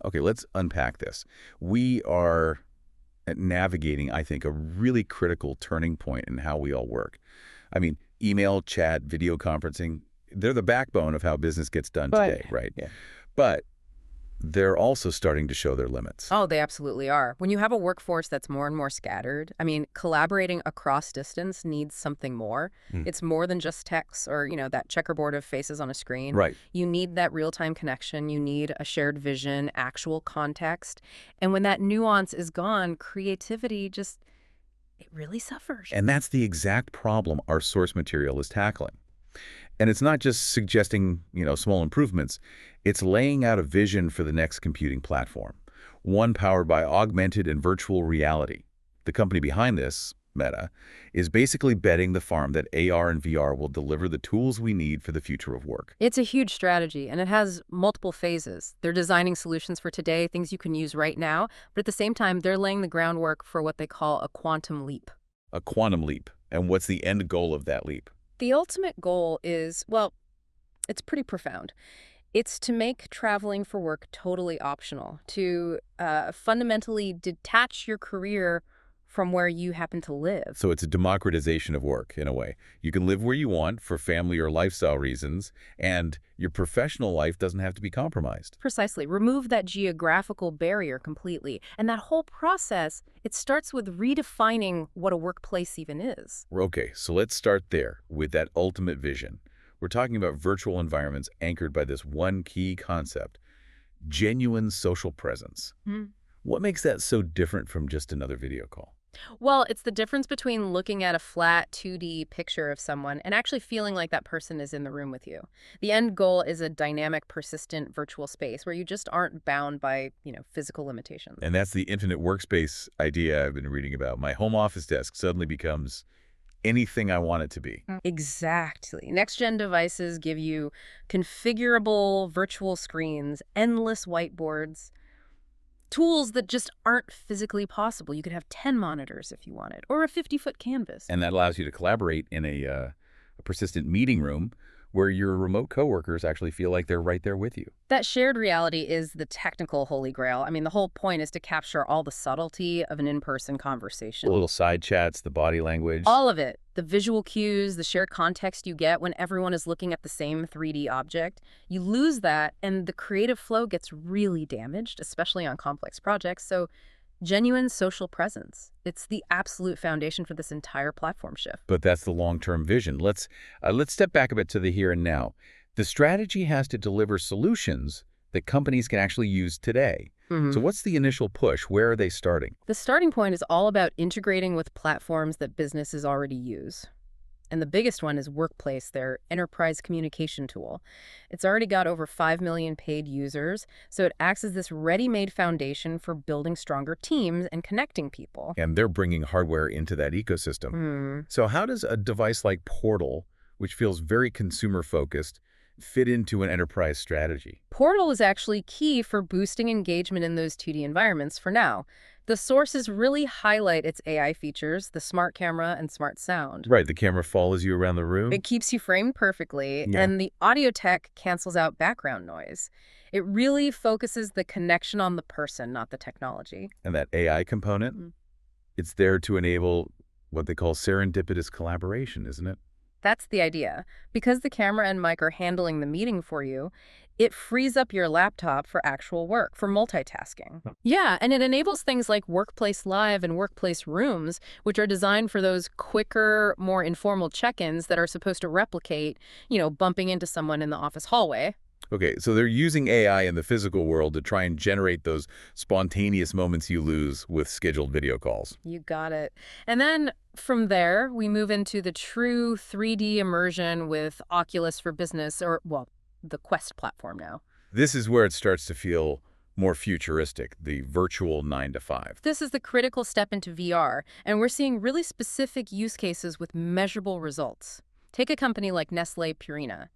Okay, let's unpack this. We are navigating, I think, a really critical turning point in how we all work. I mean, email, chat, video conferencing, they're the backbone of how business gets done But today, right? yeah. But they're also starting to show their limits. Oh, they absolutely are. When you have a workforce that's more and more scattered, I mean, collaborating across distance needs something more. Mm. It's more than just text or, that checkerboard of faces on a screen. Right. You need that real-time connection. You need a shared vision, actual context. And when that nuance is gone, creativity just, it really suffers. And that's the exact problem our source material is tackling. And it's not just suggesting, small improvements. It's laying out a vision for the next computing platform, one powered by augmented and virtual reality. The company behind this, Meta, is basically betting the farm that AR and VR will deliver the tools we need for the future of work. It's a huge strategy, and it has multiple phases. They're designing solutions for today, things you can use right now, but at the same time, they're laying the groundwork for what they call a quantum leap. A quantum leap. And what's the end goal of that leap? The ultimate goal is, well, it's pretty profound. It's to make traveling for work totally optional, to fundamentally detach your career from where you happen to live. So it's a democratization of work, in a way. You can live where you want for family or lifestyle reasons, and your professional life doesn't have to be compromised. Precisely. Remove that geographical barrier completely. And that whole process, it starts with redefining what a workplace even is. Okay, so let's start there with that ultimate vision. We're talking about virtual environments anchored by this one key concept, genuine social presence. What makes that so different from just another video call? Well, it's the difference between looking at a flat 2D picture of someone and actually feeling like that person is in the room with you. The end goal is a dynamic, persistent virtual space where you just aren't bound by, physical limitations. And that's the infinite workspace idea I've been reading about. My home office desk suddenly becomes anything I want it to be. Exactly. Next-gen devices give you configurable virtual screens, endless whiteboards, tools that just aren't physically possible. You could have 10 monitors if you wanted, or a 50-foot canvas. And that allows you to collaborate in a persistent meeting room where your remote coworkers actually feel like they're right there with you. That shared reality is the technical holy grail. I mean, the whole point is to capture all the subtlety of an in-person conversation. The little side chats, the body language. All of it. The visual cues, the shared context you get when everyone is looking at the same 3D object. You lose that, and the creative flow gets really damaged, especially on complex projects. So genuine social presence. It's the absolute foundation for this entire platform shift. But that's the long-term vision. Let's step back a bit to the here and now. The strategy has to deliver solutions that companies can actually use today. So what's the initial push? Where are they starting? The starting point is all about integrating with platforms that businesses already use. And the biggest one is Workplace, their enterprise communication tool. It's already got over 5 million paid users, so it acts as this ready-made foundation for building stronger teams and connecting people. And they're bringing hardware into that ecosystem. So how does a device like Portal, which feels very consumer-focused, fit into an enterprise strategy? Portal is actually key for boosting engagement in those 2D environments for now. The sources really highlight its AI features, the smart camera and smart sound. Right, the camera follows you around the room. It keeps you framed perfectly, Yeah. and the audio tech cancels out background noise. It really focuses the connection on the person, not the technology. And that AI component, it's there to enable what they call serendipitous collaboration, isn't it? That's the idea. Because the camera and mic are handling the meeting for you, it frees up your laptop for actual work, for multitasking. Yeah, and it enables things like Workplace Live and Workplace Rooms, which are designed for those quicker, more informal check-ins that are supposed to replicate, bumping into someone in the office hallway. Okay, so they're using AI in the physical world to try and generate those spontaneous moments you lose with scheduled video calls. You got it. And then from there, we move into the true 3D immersion with Oculus for Business, or, well, the Quest platform now. This is where it starts to feel more futuristic, the virtual 9 to 5. This is the critical step into VR, and we're seeing really specific use cases with measurable results. Take a company like Nestlé Purina.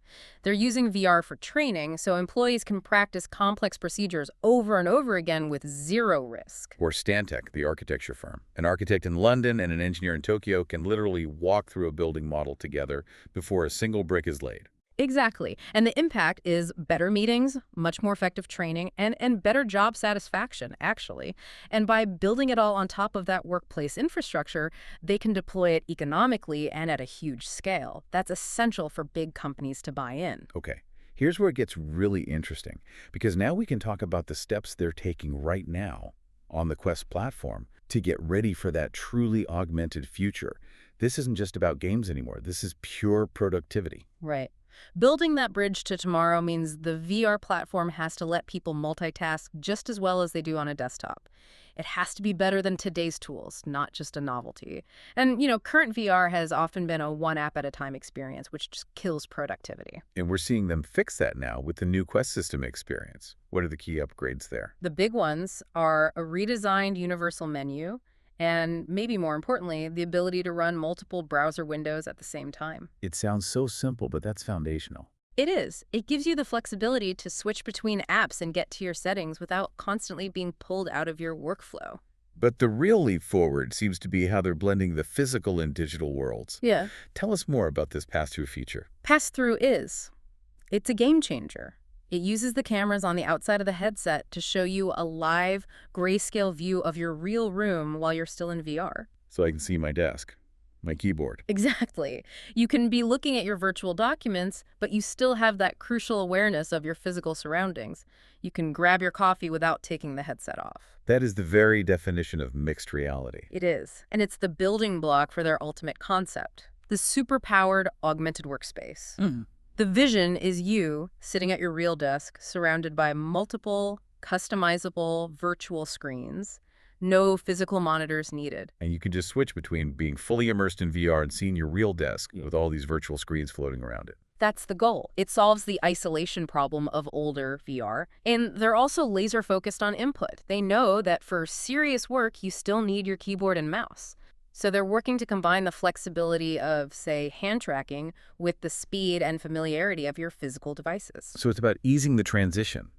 They're using VR for training, so employees can practice complex procedures over and over again with zero risk. Or Stantec, the architecture firm. An architect in London and an engineer in Tokyo can literally walk through a building model together before a single brick is laid. Exactly. And the impact is better meetings, much more effective training, and better job satisfaction, actually. And by building it all on top of that workplace infrastructure, they can deploy it economically and at a huge scale. That's essential for big companies to buy in. Okay, here's where it gets really interesting, because now we can talk about the steps they're taking right now on the Quest platform to get ready for that truly augmented future. This isn't just about games anymore. This is pure productivity. Right. Building that bridge to tomorrow means the VR platform has to let people multitask just as well as they do on a desktop. It has to be better than today's tools, not just a novelty. And, current VR has often been a one app at a time experience, which just kills productivity. And we're seeing them fix that now with the new Quest system experience. What are the key upgrades there? The big ones are a redesigned universal menu, and maybe more importantly, the ability to run multiple browser windows at the same time. It sounds so simple, but that's foundational. It is. It gives you the flexibility to switch between apps and get to your settings without constantly being pulled out of your workflow. But the real leap forward seems to be how they're blending the physical and digital worlds. Yeah. Tell us more about this pass-through feature. Pass-through it's a game changer. It uses the cameras on the outside of the headset to show you a live, grayscale view of your real room while you're still in VR. So I can see my desk, my keyboard. Exactly. You can be looking at your virtual documents, but you still have that crucial awareness of your physical surroundings. You can grab your coffee without taking the headset off. That is the very definition of mixed reality. It is. And it's the building block for their ultimate concept, the super-powered augmented workspace. The vision is you sitting at your real desk, surrounded by multiple, customizable virtual screens. No physical monitors needed. And you can just switch between being fully immersed in VR and seeing your real desk with all these virtual screens floating around it. That's the goal. It solves the isolation problem of older VR. And they're also laser focused on input. They know that for serious work, you still need your keyboard and mouse. So they're working to combine the flexibility of, say, hand tracking with the speed and familiarity of your physical devices. So it's about easing the transition.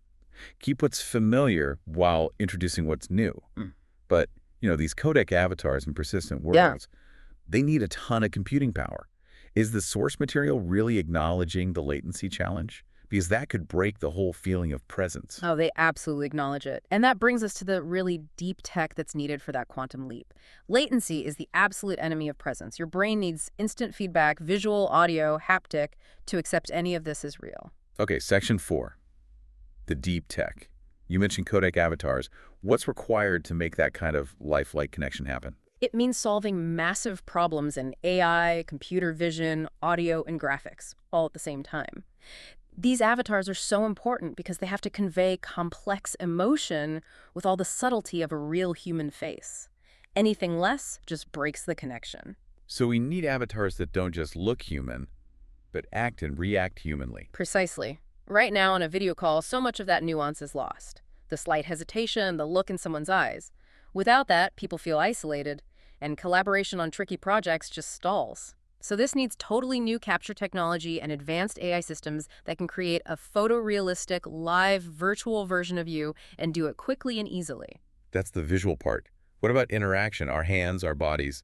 Keep what's familiar while introducing what's new. But, these codec avatars and persistent worlds, they need a ton of computing power. Is the source material really acknowledging the latency challenge? Because that could break the whole feeling of presence. Oh, they absolutely acknowledge it. And that brings us to the really deep tech that's needed for that quantum leap. Latency is the absolute enemy of presence. Your brain needs instant feedback, visual, audio, haptic, to accept any of this as real. Okay, section 4, the deep tech. You mentioned codec avatars. What's required to make that kind of lifelike connection happen? It means solving massive problems in AI, computer vision, audio, and graphics, all at the same time. These avatars are so important because they have to convey complex emotion with all the subtlety of a real human face. Anything less just breaks the connection. So we need avatars that don't just look human, but act and react humanly. Precisely. Right now on a video call, so much of that nuance is lost. The slight hesitation, the look in someone's eyes. Without that, people feel isolated, and collaboration on tricky projects just stalls. So this needs totally new capture technology and advanced AI systems that can create a photorealistic, live, virtual version of you and do it quickly and easily. That's the visual part. What about interaction, our hands, our bodies?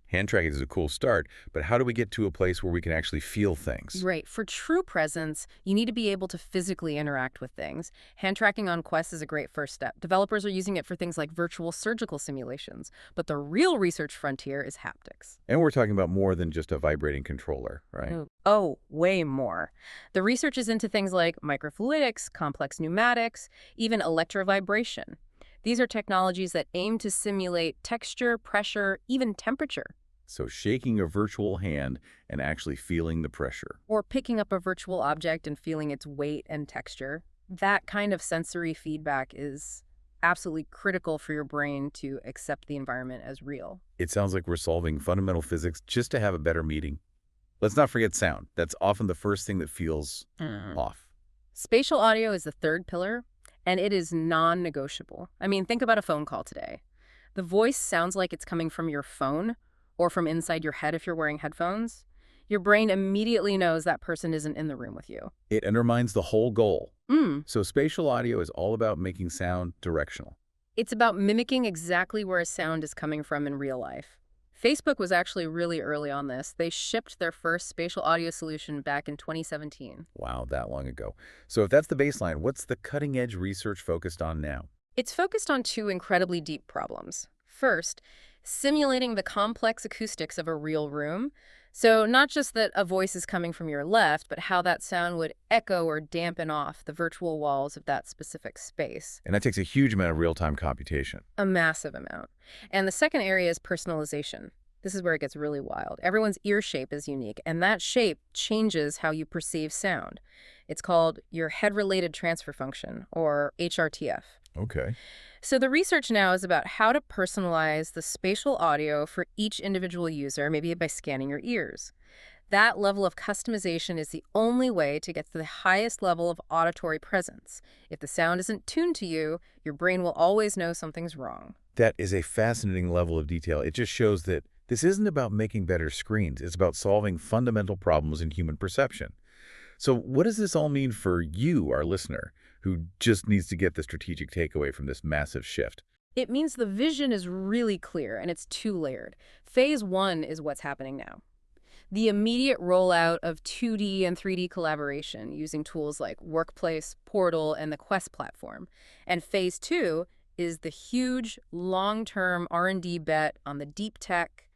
Hand tracking is a cool start, but how do we get to a place where we can actually feel things? Right. For true presence, you need to be able to physically interact with things. Hand tracking on Quest is a great first step. Developers are using it for things like virtual surgical simulations, but the real research frontier is haptics. And we're talking about more than just a vibrating controller, right? Oh, way more. The research is into things like microfluidics, complex pneumatics, even electrovibration. These are technologies that aim to simulate texture, pressure, even temperature. So shaking a virtual hand and actually feeling the pressure. Or picking up a virtual object and feeling its weight and texture. That kind of sensory feedback is absolutely critical for your brain to accept the environment as real. It sounds like we're solving fundamental physics just to have a better meeting. Let's not forget sound. That's often the first thing that feels off. Spatial audio is the third pillar, and it is non-negotiable. I mean, think about a phone call today. The voice sounds like it's coming from your phone, or from inside your head if you're wearing headphones. Your brain immediately knows that person isn't in the room with you. It undermines the whole goal. So spatial audio is all about making sound directional. It's about mimicking exactly where a sound is coming from in real life. Facebook was actually really early on this. They shipped their first spatial audio solution back in 2017. Wow, that long ago. So if that's the baseline, what's the cutting-edge research focused on now? It's focused on two incredibly deep problems. First, simulating the complex acoustics of a real room. So not just that a voice is coming from your left, but how that sound would echo or dampen off the virtual walls of that specific space. And that takes a huge amount of real-time computation. A massive amount. And the second area is personalization. This is where it gets really wild. Everyone's ear shape is unique, and that shape changes how you perceive sound. It's called your head-related transfer function, or HRTF. Okay. So the research now is about how to personalize the spatial audio for each individual user, maybe by scanning your ears. That level of customization is the only way to get to the highest level of auditory presence. If the sound isn't tuned to you, your brain will always know something's wrong. That is a fascinating level of detail. It just shows that this isn't about making better screens. It's about solving fundamental problems in human perception. So what does this all mean for you, our listener, who just needs to get the strategic takeaway from this massive shift? It means the vision is really clear and it's two-layered. Phase one is what's happening now. The immediate rollout of 2D and 3D collaboration using tools like Workplace, Portal, and the Quest platform. And phase two is the huge, long-term R&D bet on the deep tech,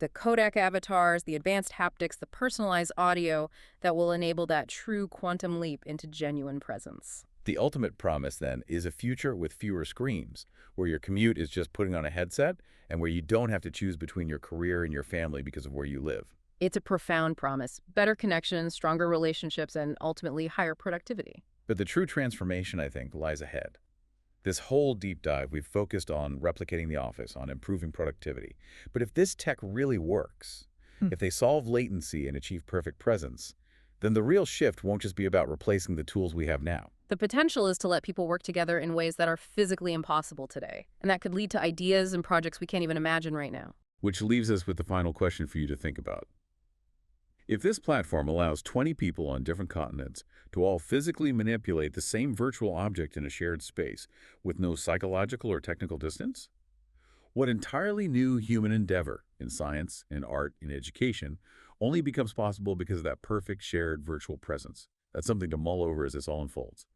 the codec avatars, the advanced haptics, the personalized audio that will enable that true quantum leap into genuine presence. The ultimate promise, then, is a future with fewer screens, where your commute is just putting on a headset and where you don't have to choose between your career and your family because of where you live. It's a profound promise. Better connections, stronger relationships, and ultimately higher productivity. But the true transformation, I think, lies ahead. This whole deep dive, we've focused on replicating the office, on improving productivity. But if this tech really works, if they solve latency and achieve perfect presence, then the real shift won't just be about replacing the tools we have now. The potential is to let people work together in ways that are physically impossible today. And that could lead to ideas and projects we can't even imagine right now. Which leaves us with the final question for you to think about. If this platform allows 20 people on different continents to all physically manipulate the same virtual object in a shared space with no psychological or technical distance, what entirely new human endeavor in science, in art, in education only becomes possible because of that perfect shared virtual presence? That's something to mull over as this all unfolds.